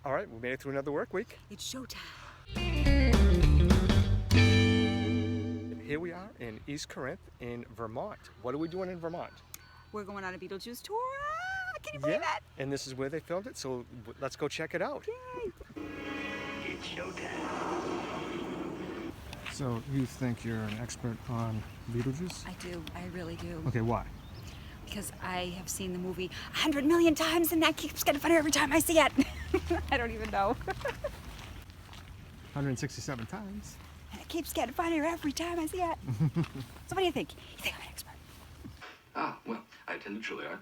All right, we made it through another work week. It's showtime. Here we are in East Corinth in Vermont. What are we doing in Vermont? We're going on a Beetlejuice tour. Can you believe that? And this is where they filmed it, so let's go check it out. Yay! It's showtime. So you think you're an expert on Beetlejuice? I do. I really do. Okay, why? Because I have seen the movie 100 million times and that keeps getting funnier every time I see it. I don't even know. 167 times. And it keeps getting funnier every time I see it. So what do you think? You think I'm an expert? Well, I attended Juilliard.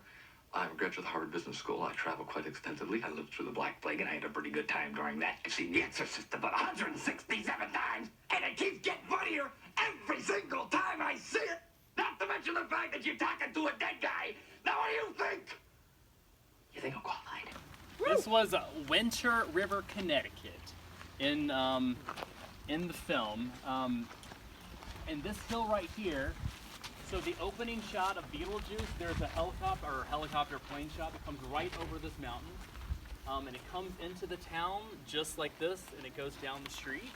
I'm a graduate of the Harvard Business School. I travel quite extensively. I lived through the Black Plague, and I had a pretty good time during that. I've seen The Exorcist about 167 times, and it keeps getting funnier every single time I see it. Not to mention the fact that you're talking to a dead guy. Now, what do you think? You think I'm qualified? This was Winter River, Connecticut, in the film. And this hill right here. So the opening shot of Beetlejuice, there's a helicopter plane shot that comes right over this mountain. And it comes into the town just like this, and it goes down the street.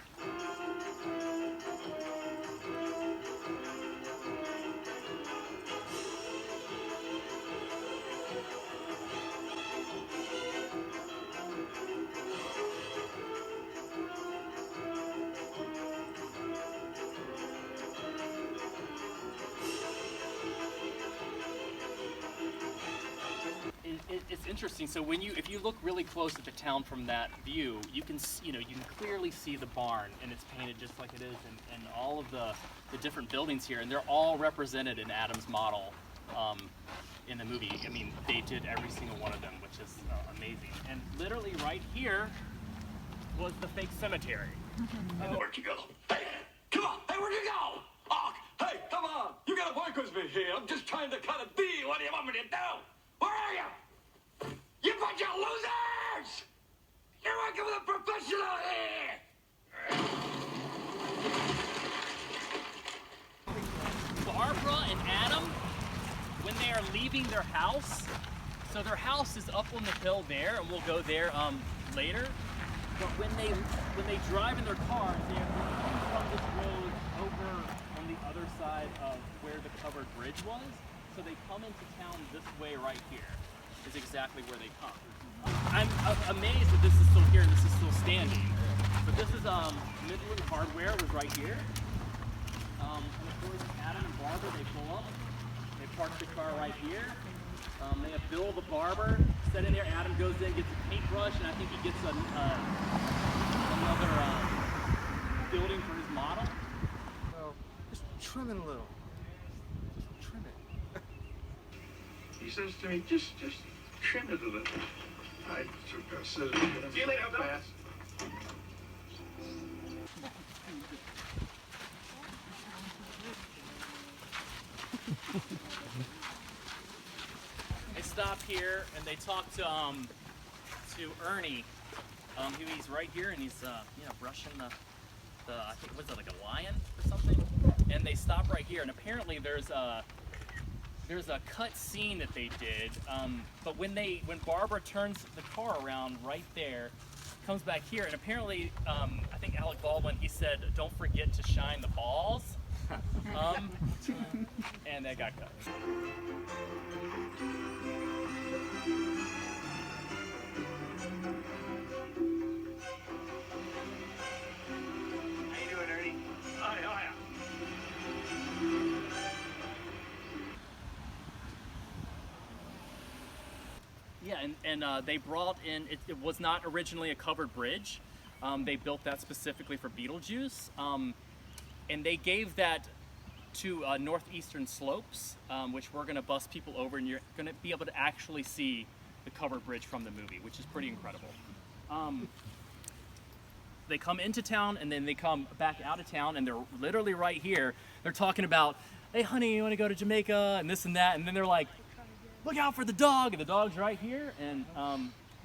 It's interesting. So if you look really close at the town from that view, you can clearly see the barn, and it's painted just like it is, and all of the different buildings here, and they're all represented in Adam's model in the movie. I mean, they did every single one of them, which is amazing. And literally right here was the fake cemetery. Where'd you go? Hey, come on! Hey, where'd you go? Oh, hey, come on! You got a point with me here. I'm just trying to kind of be. What do you want me to do? Where are you? You bunch of losers! You're working with a professional here! Barbara and Adam, when they are leaving their house, so their house is up on the hill there, and we'll go there later. But when they drive in their cars, they are coming from this road over on the other side of where the covered bridge was. So they come into town this way right here. Is exactly where they come. I'm amazed that this is still here and this is still standing. But this is Maitland Hardware was right here. And of course Adam and Barbara, they pull up. They park the car right here. They have Bill the barber set in there. Adam goes in, gets a paintbrush, and I think he gets another building for his model. Oh, just trim it a little. Just trim it. He says to me, just trim it a little. I said, see you later, fast. They stop here and they talk to Ernie, he's right here, and he's brushing the I think was it like a lion or something, and they stop right here, and apparently there's a cut scene that they did, but when Barbara turns the car around right there, comes back here, and apparently I think Alec Baldwin, he said, "Don't forget to shine the balls," and that got cut. How you doing, Ernie? Oh, yeah. Yeah, and they brought in, it was not originally a covered bridge. They built that specifically for Beetlejuice. And they gave that to northeastern slopes, which we're gonna bus people over, and you're gonna be able to actually see the covered bridge from the movie, which is pretty incredible. They come into town and then they come back out of town, and they're literally right here. They're talking about, "Hey honey, you wanna go to Jamaica?" and this and that, and then they're like, "Look out for the dog," and the dog's right here, and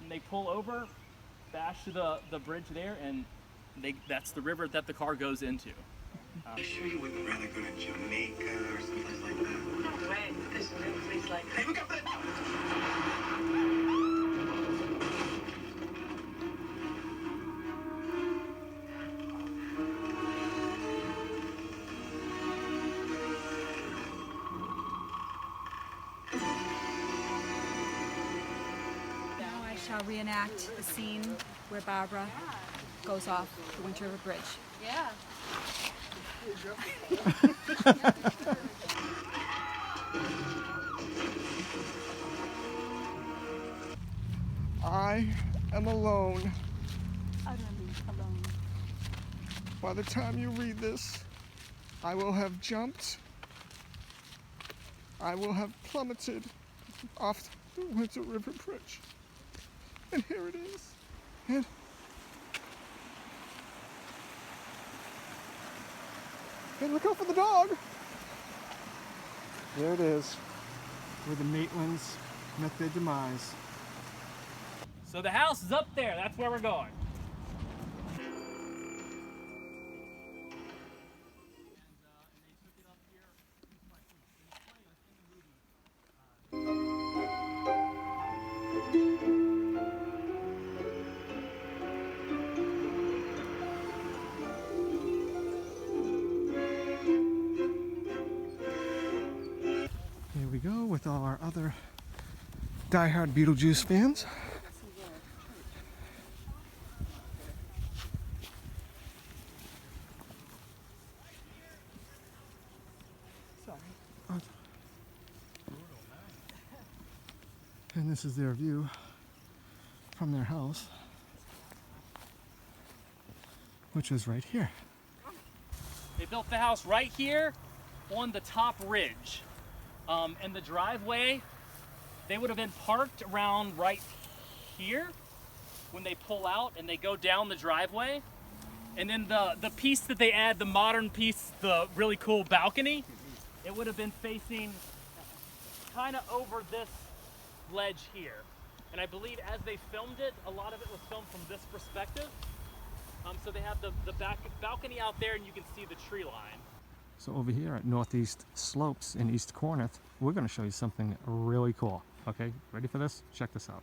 they pull over, bash to the bridge there, and that's the river that the car goes into. You sure you wouldn't rather go to Jamaica or someplace like that? No way. There's no place like that. Hey, look out for that! I'll reenact the scene where Barbara goes off the Winter River Bridge. Yeah. I am alone. Utterly alone. By the time you read this, I will have jumped. I will have plummeted off the Winter River Bridge. And here it is. And look out for the dog. There it is, where the Maitlands met their demise. So the house is up there. That's where we're going. Here we go with all our other diehard Beetlejuice fans. And this is their view from their house, which is right here. They built the house right here on the top ridge. And the driveway, they would have been parked around right here when they pull out and they go down the driveway. And then the piece that they add, the modern piece, the really cool balcony, it would have been facing kind of over this ledge here. And I believe as they filmed it, a lot of it was filmed from this perspective. So they have the balcony out there and you can see the tree line. So over here at Northeast Slopes in East Corneth, we're going to show you something really cool. Okay, ready for this? Check this out.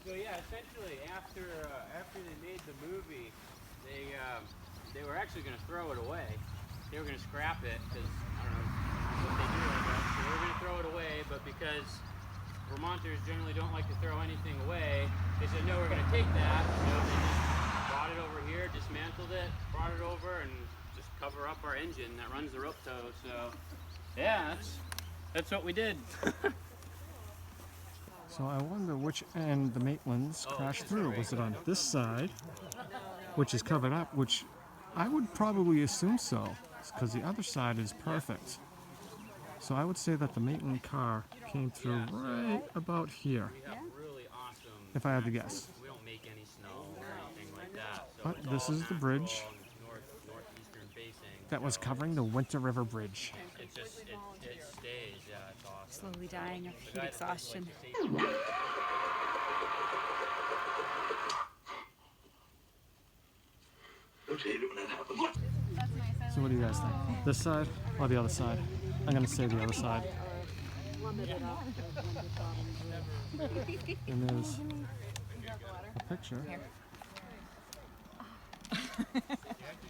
So yeah, essentially after they made the movie, they were actually going to throw it away. They were going to scrap it because I don't know what they do, I guess. They were going to throw it away, but because Vermonters generally don't like to throw anything away, they said no, we're going to take that. So they just brought it over here, dismantled it, brought it over, and just cover up our engine that runs the rope tow. So yeah, that's what we did. So I wonder which end the Maitlands crashed through. Was it on this side, which is covered up, which I would probably assume so, because the other side is perfect. So I would say that the Maitland car came through right about here, We have really awesome. if I had to guess. We don't make any snow or anything like that. So But it's this all is the bridge natural, northeastern facing. that was covering the Winter River Bridge. It just it stays. Yeah, it's awesome. Slowly dying of The heat guy that exhaustion. does, like, the safety- So what do you guys think? This side or the other side? I'm going to say the other side. And there's a picture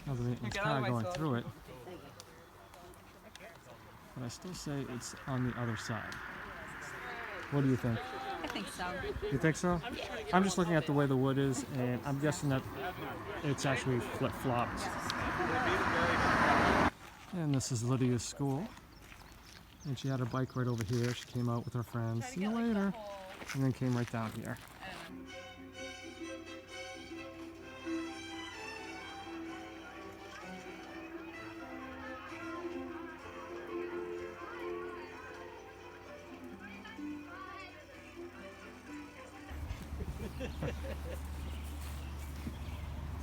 of the Maitland's car going through it. But I still say it's on the other side. What do you think? I think so. You think so? I'm just looking at the way the wood is, and I'm guessing that it's actually flip-flopped. And this is Olivias School. And she had her bike right over here. She came out with her friends. See you later. And then came right down here.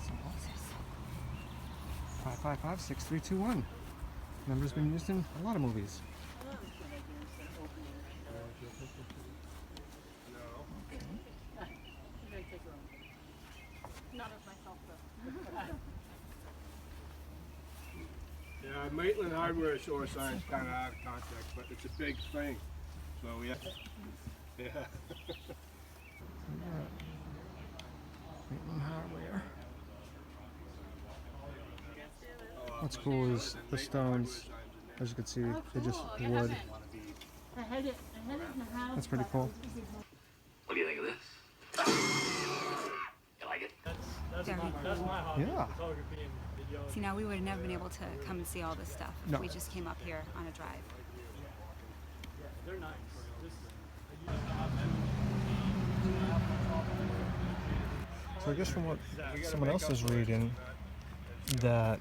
So, 555-6321. Number's been used in a lot of movies. Yeah, Maitland Hardware store sign's kind of out of context, but it's a big thing. So yeah. Maitland Hardware. What's cool is the stones, as you can see, they're just wood. That's pretty cool. What do you think of this? Very cool. Yeah. See, now we would have never been able to come and see all this stuff if No. we just came up here on a drive. They're nice. So I guess from what someone else is reading, that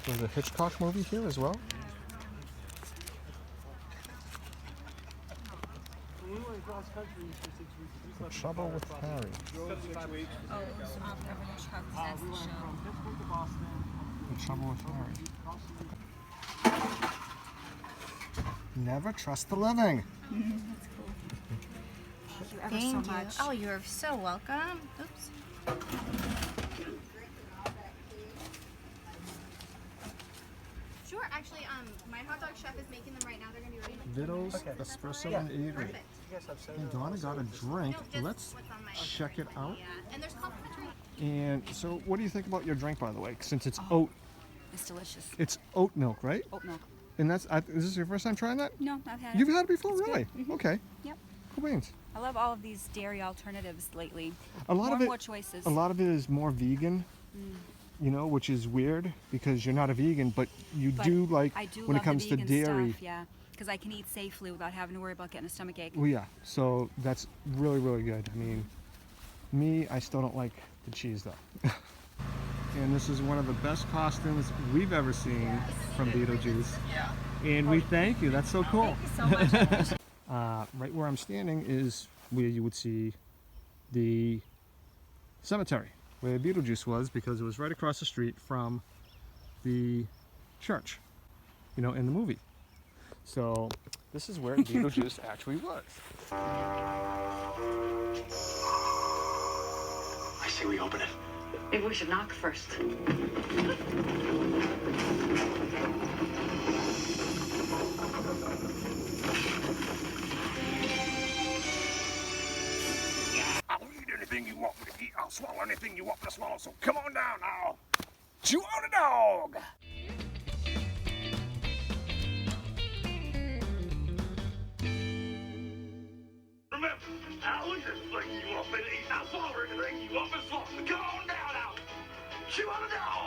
there's a Hitchcock movie here as well. The Trouble with Harry. Oh, it was Never Hitchcock, that's the show. The Trouble with Harry. Never trust the living. That's cool. Thank you ever Thank so you. much. Oh, you're so welcome. Oops. Sure. Actually, my hot dog chef is making them right now. They're gonna be ready. Vittles, espresso, and Avery. Perfect. Hey, Donna got a drink. No, just Let's what's on my check it out. Yeah, and there's complimentary. And so, what do you think about your drink, by the way? Since it's It's delicious. it's oat milk, right? Oat milk. And is this your first time trying that? No, I've had it. You've had it before, It's good. really? Mhm. Okay. Yep. Cool beans. I love all of these dairy alternatives lately. A lot more of and it. more choices. A lot of it is more vegan. You know, which is weird because you're not a vegan, but you But do like I do when love it comes the to vegan dairy. stuff, yeah, because I can eat safely without having to worry about getting a stomach ache. Well, yeah. So that's really, really good. I mean, me, I still don't like the cheese though. And this is one of the best costumes we've ever seen from Beetlejuice. And we thank you. That's so cool. Thank you so much. Right where I'm standing is where you would see the cemetery where Beetlejuice was, because it was right across the street from the church, you know, in the movie. So this is where Beetlejuice actually was. I say we open it. Maybe we should knock first. I'll eat anything you want me to eat. I'll swallow anything you want me to swallow. So come on down now. Chew on a dog. Remember, I'll eat anything you want me to eat. I'll swallow anything you want me to swallow. So come on down now. Chew on a dog.